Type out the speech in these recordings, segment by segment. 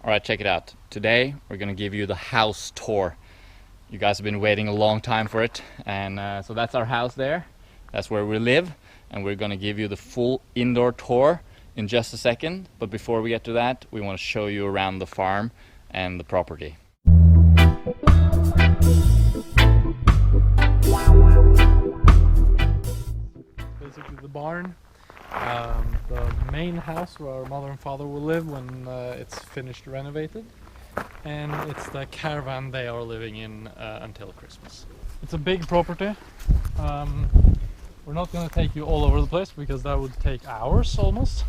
Alright, check it out. Today we're gonna give you the house tour. You guys have been waiting a long time for it, and so that's our house there. That's where we live, and we're gonna give you the full indoor tour in just a second. But before we get to that, we want to show you around the farm and the property. Basically the barn, the main house where our mother and father will live when it's finished renovated, and it's the caravan they are living in until Christmas. It's a big property. We're not going to take you all over the place because that would take hours almost.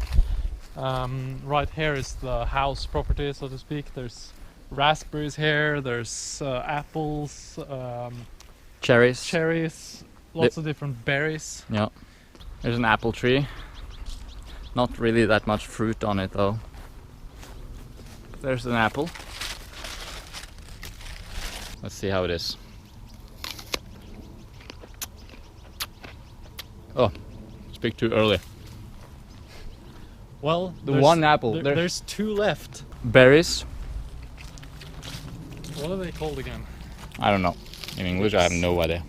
Right here is the house property, so to speak. There's raspberries here, there's apples, Cherries. lots of different berries. Yeah. There's an apple tree. Not really that much fruit on it though. There's an apple. Let's see how it is. Oh, speak too early. Well, The one apple. There's two left. Berries. What are they called again? I don't know. In English, I have no idea.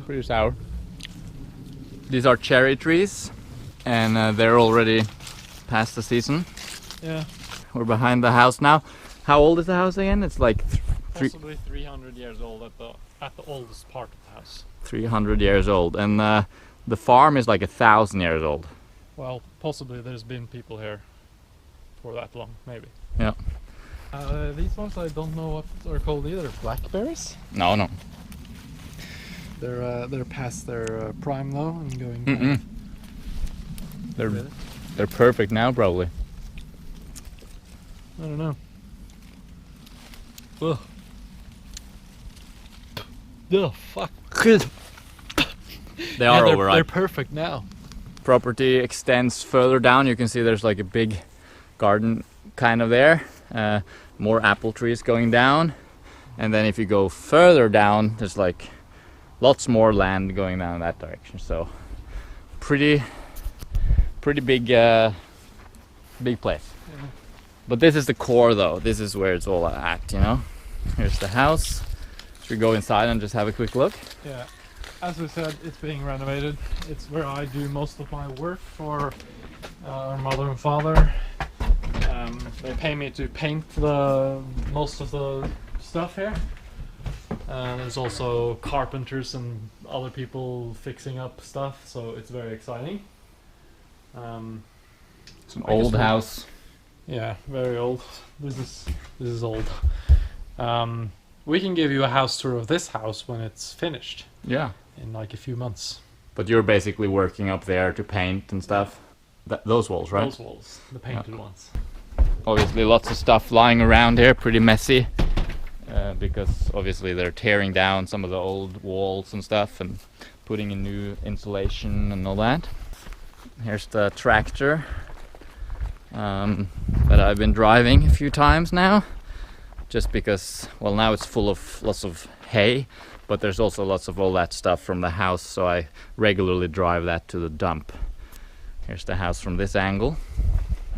Pretty sour. These are cherry trees, and they're already past the season. Yeah. We're behind the house now. How old is the house again? It's like Possibly 300 years old at the oldest part of the house. 300 years old, and the farm is like 1,000 years old. Well, possibly there's been people here for that long, maybe. Yeah. These ones I don't know what they're called either. Blackberries? No. They're past their prime though and going. Mm-mm. Really? They're perfect now, probably. I don't know. Ugh. Ugh, fuck. They are overripe. They're perfect now. Property extends further down. You can see there's like a big garden kind of there. More apple trees going down, and then if you go further down, there's like lots more land going down in that direction. So pretty big big place. Yeah. But this is the core though. This is where it's all at, you know. Here's the house. Should we go inside and just have a quick look? Yeah. As we said, it's being renovated. It's where I do most of my work for our mother and father. They pay me to paint most of the stuff here. There's also carpenters and other people fixing up stuff, so it's very exciting. It's an old house. Yeah, very old. This is old. We can give you a house tour of this house when it's finished. Yeah. In like a few months. But you're basically working up there to paint and stuff. Those walls, right? Those walls, the painted ones. Obviously lots of stuff lying around here, pretty messy. Because obviously they're tearing down some of the old walls and stuff and putting in new insulation and all that. Here's the tractor that I've been driving a few times now. Just because, well, now it's full of lots of hay, but there's also lots of all that stuff from the house, so I regularly drive that to the dump. Here's the house from this angle,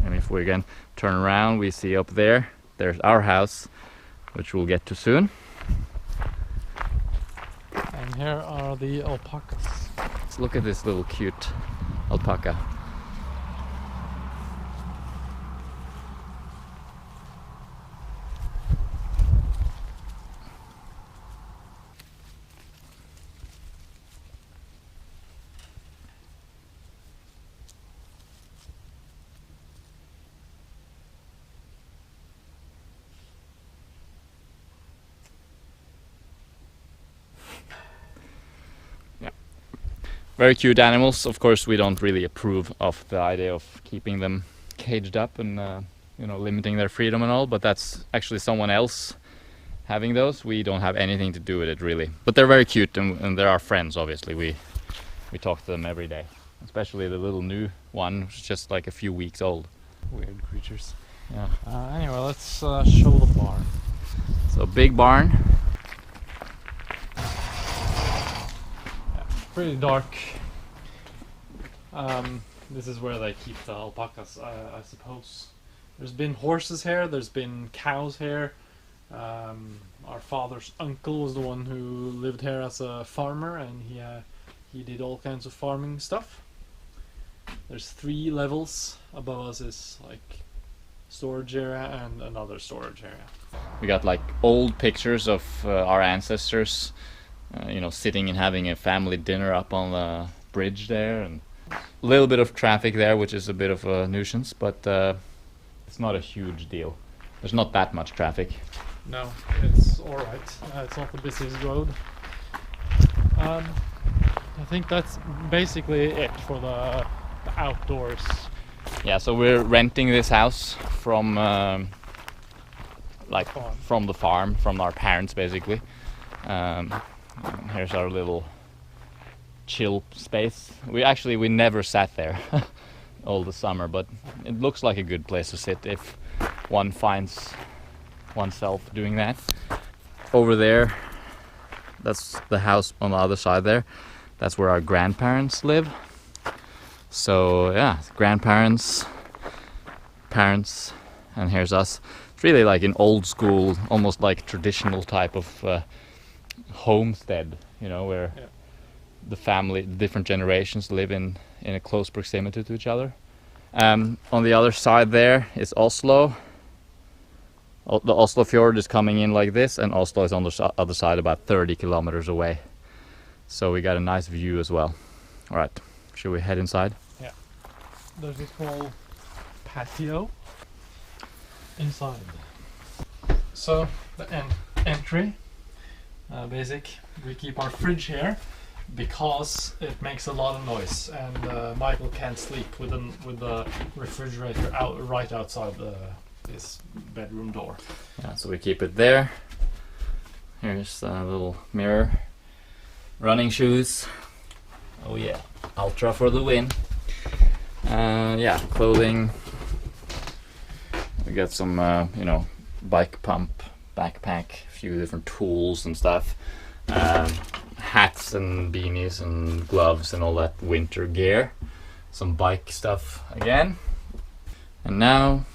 and if we again turn around, we see up there, there's our house, which we'll get to soon. And here are the alpacas. Let's look at this little cute alpaca. Very cute animals. Of course, we don't really approve of the idea of keeping them caged up and limiting their freedom and all, but that's actually someone else having those. We don't have anything to do with it really, but they're very cute, and they're our friends. Obviously, we talk to them every day, especially the little new one, which is just like a few weeks old. Weird creatures. Yeah. Anyway, let's show the barn. So big barn. Pretty dark. This is where they keep the alpacas, I suppose. There's been horses here, there's been cows here. Our father's uncle was the one who lived here as a farmer, and he did all kinds of farming stuff. There's 3 levels. Above us is like storage area and another storage area. We got like old pictures of our ancestors, you know, sitting and having a family dinner up on the bridge there, and a little bit of traffic there, which is a bit of a nuisance, but it's not a huge deal. There's not that much traffic. No, it's alright. It's not the busiest road. I think that's basically it for the outdoors. Yeah, so we're renting this house from like Farm. from the farm, from our parents basically. Here's our little chill space. We never sat there all the summer, but it looks like a good place to sit if one finds oneself doing that. Over there, that's the house on the other side there. That's where our grandparents live. So yeah, grandparents, parents, and here's us. It's really like an old school, almost like traditional type of homestead, you know, where Yeah. the family, the different generations live in a close proximity to each other. On the other side there is Oslo. The Oslo fjord is coming in like this, and Oslo is on the other side, about 30 kilometers away. So we got a nice view as well. All right, should we head inside? There's a small patio inside. So the entry, basic. We keep our fridge here because it makes a lot of noise, and Michael can't sleep with the refrigerator right outside this bedroom door. Yeah, so we keep it there. Here's a little mirror. Running shoes. Oh yeah, Ultra for the win. Yeah, clothing. We got some, you know, bike pump, backpack, a few different tools and stuff. Hats and beanies and gloves and all that winter gear. Some bike stuff again. And now,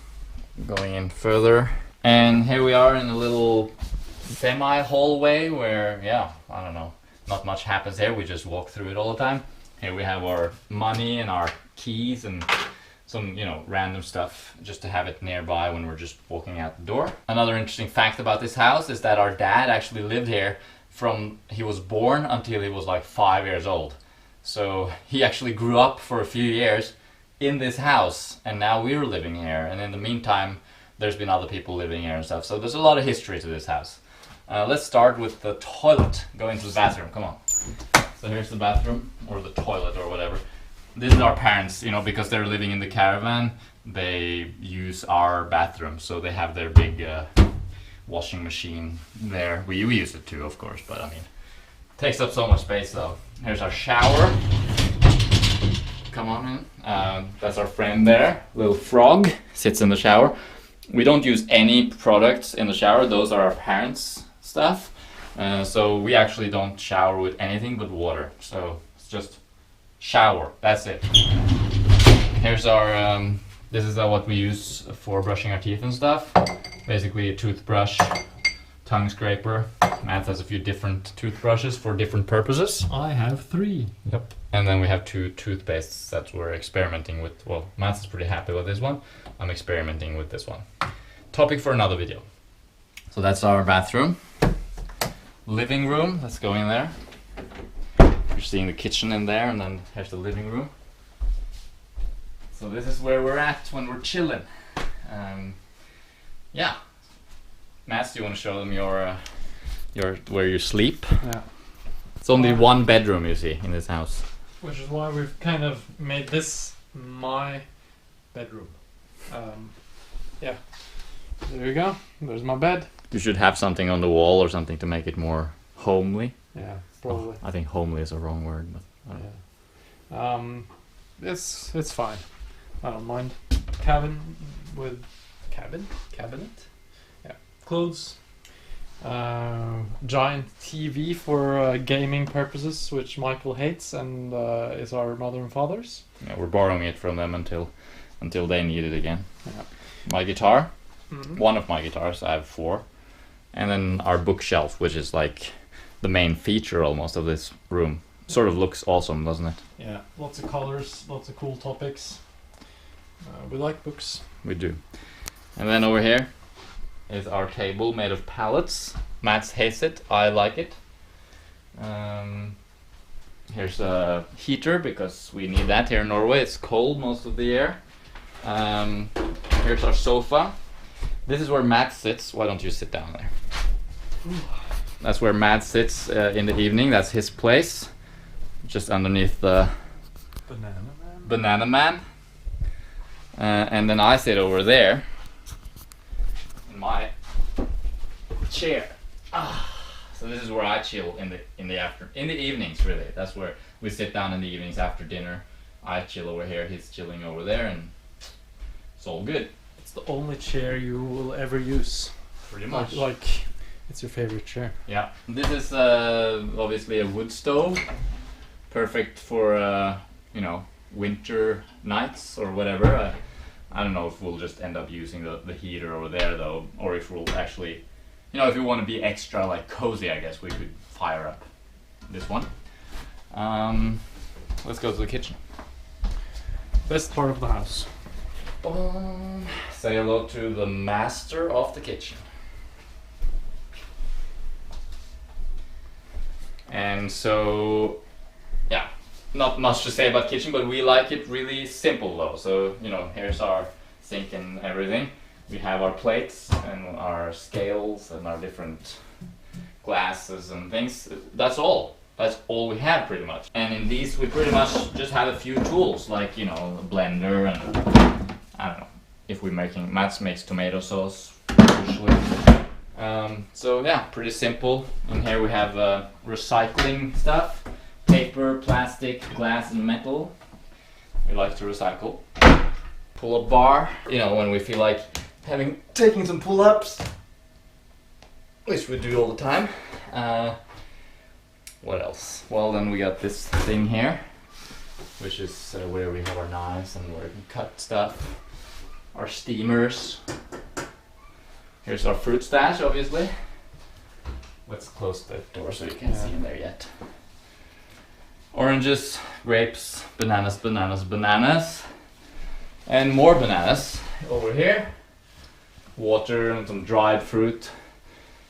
going in further. And here we are in a little semi-hallway where, yeah, I don't know, not much happens here. We just walk through it all the time. Here we have our money and our keys and some, you know, random stuff just to have it nearby when we're just walking out the door. Another interesting fact about this house is that our dad actually lived here from he was born until he was like 5 years old. So he actually grew up for a few years in this house, and now we're living here. And in the meantime, there's been other people living here and stuff. So there's a lot of history to this house. Let's start with the toilet. Go into the bathroom, come on. So here's the bathroom, or the toilet, or whatever. This is our parents, you know, because they're living in the caravan, they use our bathroom. So they have their big washing machine there. We use it too, of course, but I mean, it takes up so much space though. Here's our shower. Come on in. That's our friend there, little frog, sits in the shower. We don't use any products in the shower, those are our parents' stuff. So we actually don't shower with anything but water. So it's just shower, that's it. Here's our, this is what we use for brushing our teeth and stuff. Basically a toothbrush, tongue scraper. Matt has a few different toothbrushes for different purposes. I have 3. Yep. And then we have 2 toothpastes that we're experimenting with. Well, Matt is pretty happy with this one. I'm experimenting with this one. Topic for another video. So that's our bathroom. Living room, let's go in there. You're seeing the kitchen in there, and then here's the living room. So this is where we're at when we're chilling. Yeah. Matt, do you want to show them your where you sleep? Yeah. It's only one bedroom you see in this house. Which is why we've kind of made this my bedroom. Yeah. There you go. There's my bed. You should have something on the wall or something to make it more homely. Yeah, probably. I think homely is a wrong word, but I don't know. It's fine. I don't mind. Cabinet. Yeah. Clothes. Giant TV for gaming purposes, which Michael hates and is our mother and father's. Yeah, we're borrowing it from them until they need it again. Yeah. My guitar, Mhm. one of my guitars, I have 4, and then our bookshelf, which is like the main feature almost of this room. Sort of looks awesome, doesn't it? Yeah, lots of colors, lots of cool topics. We like books. We do. And then over here is our table made of pallets. Mats hates it, I like it. Here's a heater because we need that here in Norway. It's cold most of the year. Here's our sofa. This is where Matt sits. Why don't you sit down there? That's where Matt sits in the evening. That's his place. Just underneath the Banana Man. And then I sit over there in my chair. So this is where I chill in the evenings, really. That's where we sit down in the evenings after dinner. I chill over here, he's chilling over there, and it's all good. It's the only chair you will ever use. Pretty much. Like it's your favorite chair. Yeah. This is obviously a wood stove, perfect for winter nights or whatever. I don't know if we'll just end up using the heater over there though, or if we'll actually, if we want to be extra like cozy, I guess we could fire up this one. Let's go to the kitchen. Best part of the house. Say hello to the master of the kitchen. And so, yeah, not much to say about kitchen, but we like it really simple though. So, here's our sink and everything. We have our plates and our scales and our different glasses and things. That's all. That's all we have pretty much. And in these we pretty much just have a few tools like, a blender and I don't know, if we're Mats makes tomato sauce usually. So yeah, pretty simple. In here we have recycling stuff. Paper, plastic, glass and metal. We like to recycle. Pull-up bar, when we feel like taking some pull-ups, which we do all the time. What else? Well, then we got this thing here, which is where we have our knives and where we can cut stuff. Our steamers. Here's our fruit stash, obviously. Let's close the door so you can't see in there yet. Oranges, grapes, bananas, bananas, bananas. And more bananas over here. Water and some dried fruit.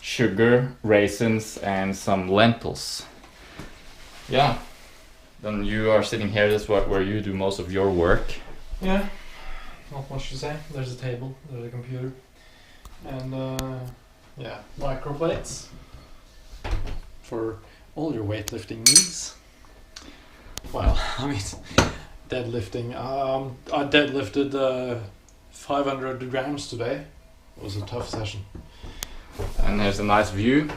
Sugar, raisins, and some lentils. Yeah. Then you are sitting here, that's where you do most of your work. Yeah. Not much to say. There's a table, there's a computer. And microplates. For all your weightlifting needs. Well, deadlifting. I deadlifted 500 grams today. It was a tough session. And there's a nice view.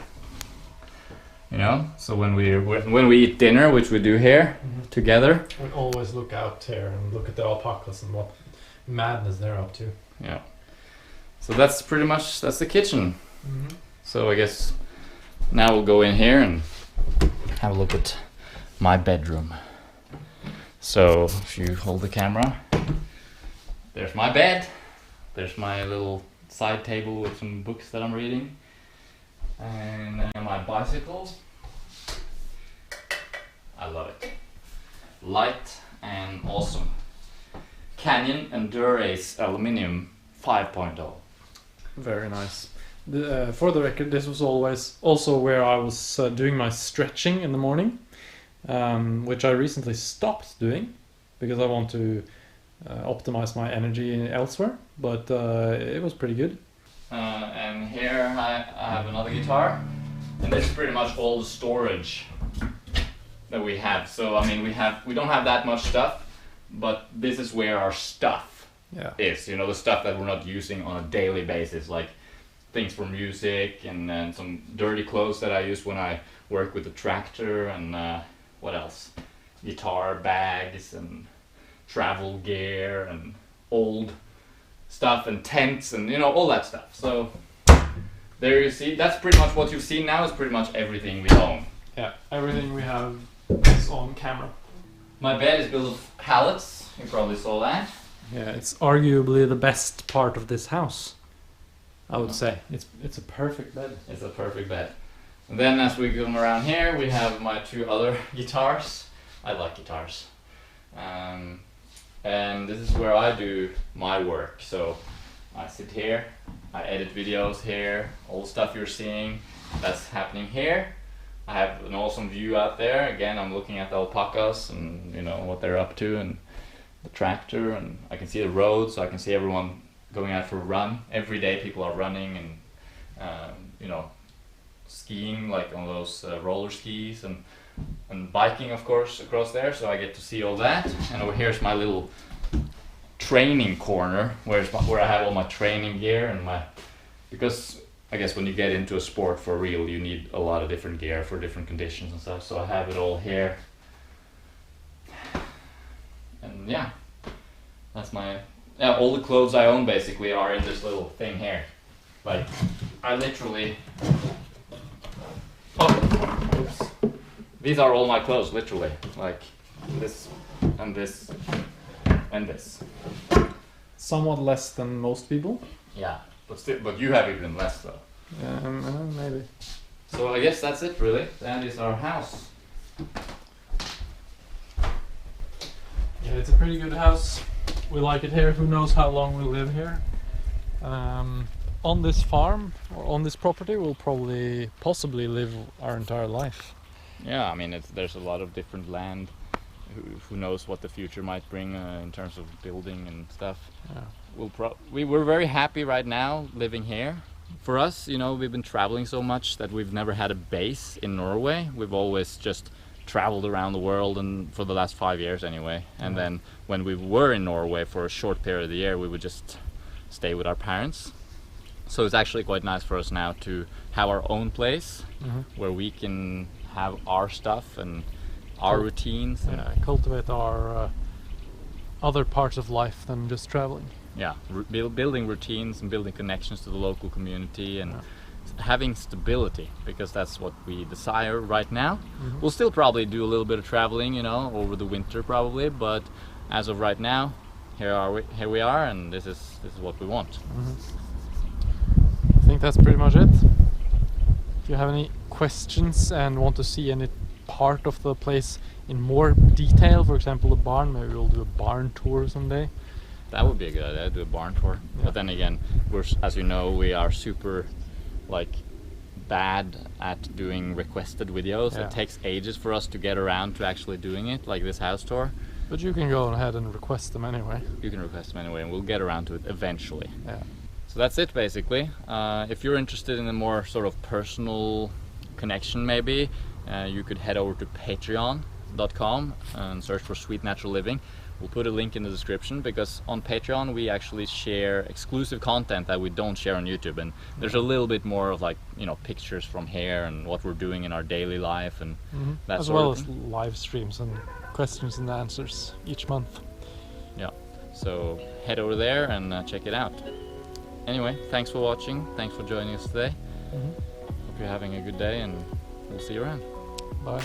So when we eat dinner, which we do here together. We always look out here and look at the alpacas and what madness they're up to. Yeah. So that's the kitchen. So I guess now we'll go in here and have a look at my bedroom. So if you hold the camera, there's my bed. There's my little side table with some books that I'm reading. And then my bicycle. I love it. Light and awesome. Canyon Endurace Aluminium 5.0. Very nice. For the record, this was always also where I was doing my stretching in the morning, which I recently stopped doing because I want to optimize my energy elsewhere, but it was pretty good. And here I have another guitar, and this is pretty much all the storage that we have. So we don't have that much stuff, but this is where our stuff is. The stuff that we're not using on a daily basis, like things for music and some dirty clothes that I use when I work with the tractor, and what else? Guitar bags and travel gear and old stuff and tents and all that stuff. So there you see, that's pretty much what you've seen now is pretty much everything we own. Yeah, everything we have is on camera. My bed is built of pallets, you probably saw that. Yeah, it's arguably the best part of this house, I would say. It's a perfect bed. It's a perfect bed. And then as we come around here, we have my 2 other guitars. I like guitars. And this is where I do my work. So I sit here, I edit videos here, all the stuff you're seeing, that's happening here. I have an awesome view out there. Again, I'm looking at the alpacas and you know what they're up to and the tractor, and I can see the road, so I can see everyone going out for a run. Every day people are running and you know, skiing like on those roller skis and biking of course across there, so I get to see all that. And over here's my little training corner where I have all my training gear and because I guess when you get into a sport for real you need a lot of different gear for different conditions and stuff, so I have it all here. And yeah, that's all the clothes I own basically are in this little thing here. Like I literally oops. These are all my clothes, literally. Like this and this and this. Somewhat less than most people. Yeah, but you have even less though. Yeah, maybe. So I guess that's it really. That is our house. Yeah, it's a pretty good house. We like it here. Who knows how long we'll live here. On this farm or on this property we'll possibly live our entire life. Yeah, I mean there's a lot of different land. Who knows what the future might bring in terms of building and stuff. Yeah. We're very happy right now living here. For us, you know, we've been traveling so much that we've never had a base in Norway. We've always just traveled around the world, and for the last 5 years anyway. And then when we were in Norway for a short period of the year, we would just stay with our parents. So it's actually quite nice for us now to have our own place where we can have our stuff and our routines. And cultivate our other parts of life than just traveling. Yeah, building routines and building connections to the local community and having stability, because that's what we desire right now. We'll still probably do a little bit of traveling, you know, over the winter probably, but as of right now, here we are, and this is what we want. I think that's pretty much it. If you have any questions and want to see any part of the place in more detail, for example the barn, maybe we'll do a barn tour someday. That would be a good idea, do a barn tour. Yeah. But then again, as you know, we are super bad at doing requested videos. Yeah. It takes ages for us to get around to actually doing it, like this house tour. But you can go ahead and request them anyway. You can request them anyway, and we'll get around to it eventually. Yeah. So that's it basically. If you're interested in a more sort of personal connection maybe, you could head over to patreon.com and search for Sweet Natural Living. We'll put a link in the description, because on Patreon we actually share exclusive content that we don't share on YouTube, and there's a little bit more of pictures from here and what we're doing in our daily life and that as sort well of as thing. live streams and questions and answers each month. Yeah, so head over there and check it out. Anyway, thanks for watching, thanks for joining us today. Hope you're having a good day, and we'll see you around. Bye.